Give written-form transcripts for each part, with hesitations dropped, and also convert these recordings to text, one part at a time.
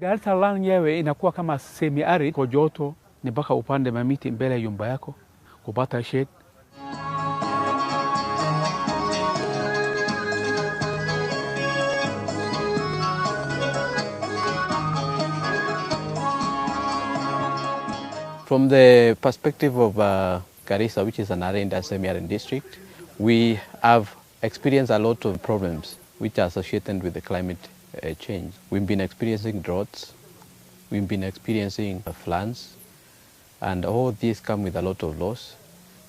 Garissa land yewe inakuwa kama semi arid, kwa joto ni mpaka upande mamiti mbele ya nyumba yako kupata shade. From the perspective of Garissa, which is an arid and semi-arid district, we have experienced a lot of problems which are associated with the climate change. We've been experiencing droughts, we've been experiencing floods, and all these come with a lot of loss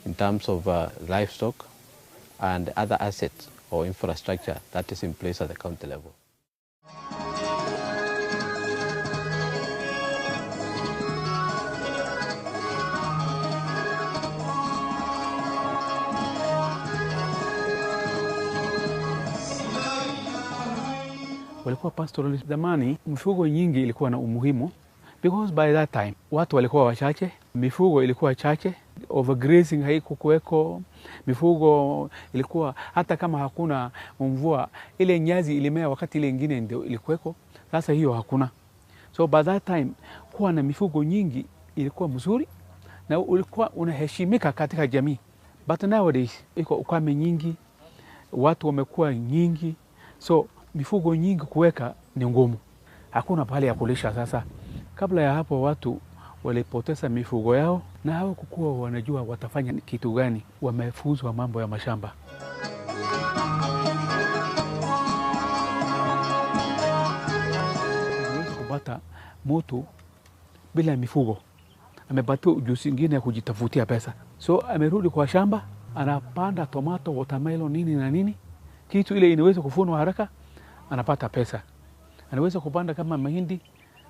in terms of livestock and other assets or infrastructure that is in place at the county level. Walikuwa pastoralist zamani, mifugo nyingi ilikuwa na umuhimu because by that time watu walikuwa wachache, mifugo ilikuwa chache, overgrazing haikukuweko, mifugo ilikuwa hata kama hakuna mvua ile nyazi ilimea wakati ile nyingine ndio ilikuweko. Sasa hiyo hakuna. So by that time kuwa na mifugo nyingi ilikuwa mzuri na ulikuwa unaheshimika katika jamii. But nowadays iko ukame nyingi, watu wamekuwa nyingi, so mifugo nyingi kuweka ni ngumu. Hakuna pale ya kulisha sasa. Kabla ya hapo watu walipoteza mifugo yao na hawakuwa wanajua watafanya kitu gani. Wamefuzwa mambo ya mashamba. Huwezi kupata mtu bila mifugo. Amepatiwa ujuzi mwingine ya kujitafutia pesa. So amerudi kwa shamba, anapanda tomato, watermelon, nini na nini. Kitu ile inaweza kuvunwa haraka, anapata pesa. Anaweza kupanda kama mahindi,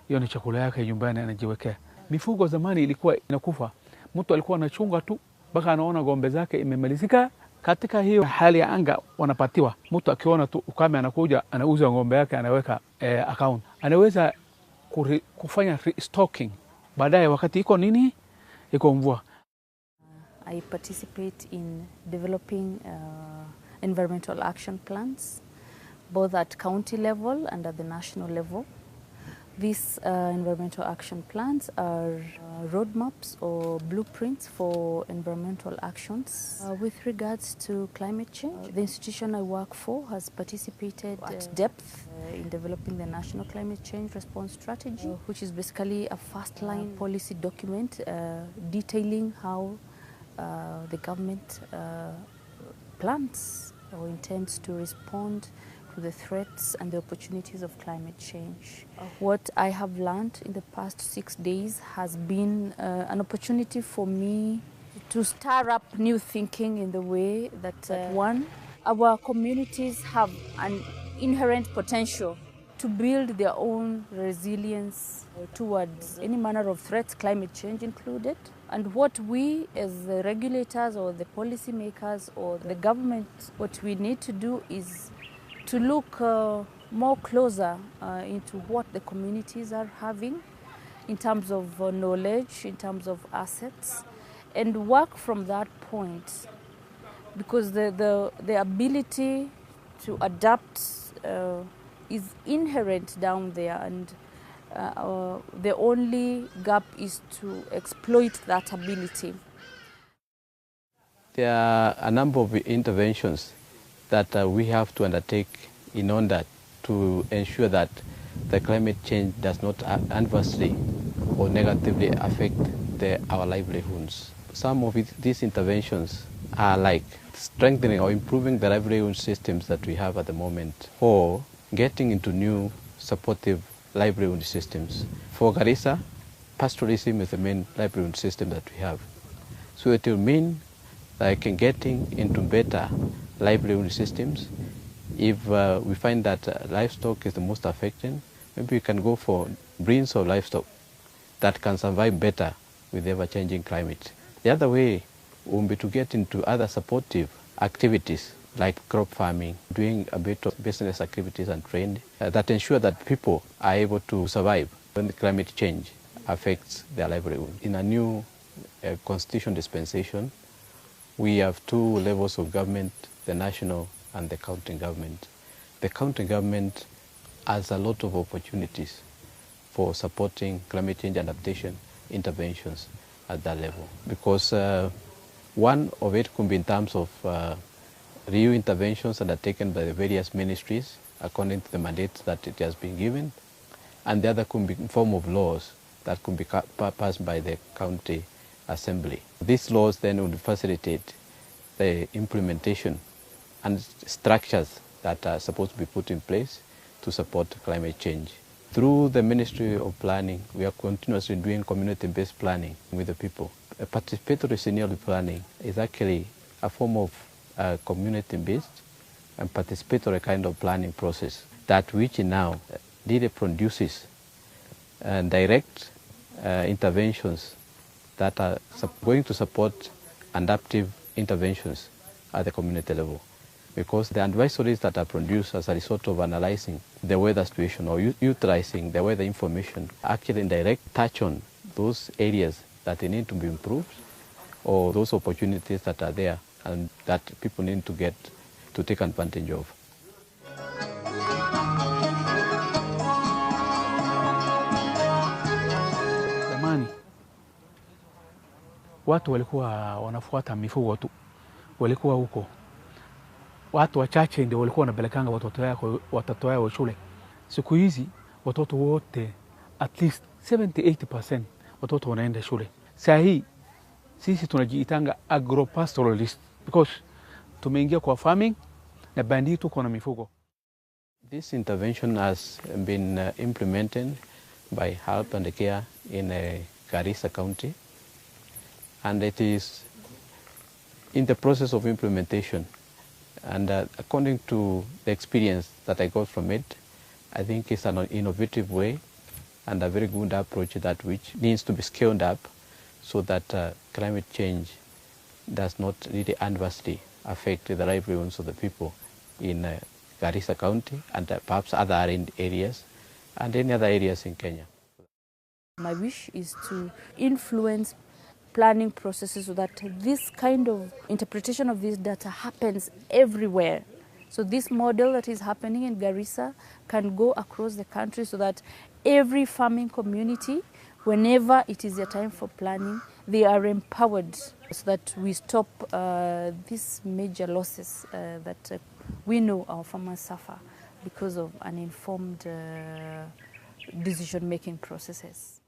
hiyo ni chakula yake nyumbani anajiwekea. Mifugo zamani ilikuwa inakufa. Mtu alikuwa anachunga tu mpaka anaona ng'ombe zake imemalizika. Katika hiyo hali ya anga wanapatiwa. Mtu akiona tu ukame anakuja, anauza ng'ombe yake, anaweka account. Anaweza kufanya restocking baadaye wakati iko nini? Iko mvua. I participate in developing environmental action plans, both at county level and at the national level. These environmental action plans are roadmaps or blueprints for environmental actions. With regards to climate change, the institution I work for has participated at depth in developing the National Climate Change Response Strategy, which is basically a first-line policy document detailing how the government plans or intends to respond to the threats and the opportunities of climate change. What I have learned in the past 6 days has been an opportunity for me to stir up new thinking in the way that one, our communities have an inherent potential to build their own resilience towards any manner of threats, climate change included. And what we as the regulators or the policymakers or the government, what we need to do is to look more closer into what the communities are having in terms of knowledge, in terms of assets, and work from that point. Because the ability to adapt is inherent down there, and the only gap is to exploit that ability. There are a number of interventions that we have to undertake in order to ensure that the climate change does not adversely or negatively affect our livelihoods. Some of these interventions are like strengthening or improving the livelihood systems that we have at the moment, or getting into new supportive livelihood systems. For Garissa, pastoralism is the main livelihood system that we have. So it will mean like getting into better livelihood systems. If we find that livestock is the most affected, maybe we can go for breeds of livestock that can survive better with the ever-changing climate. The other way will be to get into other supportive activities like crop farming, doing a bit of business activities and trade that ensure that people are able to survive when the climate change affects their livelihood. In a new constitution dispensation, we have two levels of government, the national and the county government. The county government has a lot of opportunities for supporting climate change adaptation interventions at that level. Because one of it could be in terms of real interventions undertaken by the various ministries according to the mandates that it has been given, and the other could be in form of laws that could be passed by the county assembly. These laws then would facilitate the implementation and structures that are supposed to be put in place to support climate change. Through the Ministry of Planning, we are continuously doing community-based planning with the people. A participatory scenario planning is actually a form of community-based and participatory kind of planning process that which now really produces direct interventions that are going to support adaptive interventions at the community level. Because the advisories that are produced as a result of analyzing the weather situation or utilizing the weather information actually in direct touch on those areas that they need to be improved or those opportunities that are there and that people need to take advantage of. Zamani watu walikuwa wanafuata mifugo tu, walikuwa huko. Watu wachache ndio walikuwa wanapelekanga watoto wao shule. Siku hizi watoto wote at least 70-80% watoto wanaenda shule. Saa hii sisi tunajiitanga agropastoralist because tumeingia kwa farming na bandi tuko na mifugo. This intervention has been implemented by Help and Care in Garissa County, and it is in the process of implementation. And according to the experience that I got from it, I think it's an innovative way and a very good approach that which needs to be scaled up so that climate change does not really adversely affect the livelihoods of the people in Garissa County and perhaps other Arid areas and any other areas in Kenya. My wish is to influence planning processes so that this kind of interpretation of this data happens everywhere. So this model that is happening in Garissa can go across the country so that every farming community, whenever it is their time for planning, they are empowered so that we stop these major losses that we know our farmers suffer because of uninformed decision-making processes.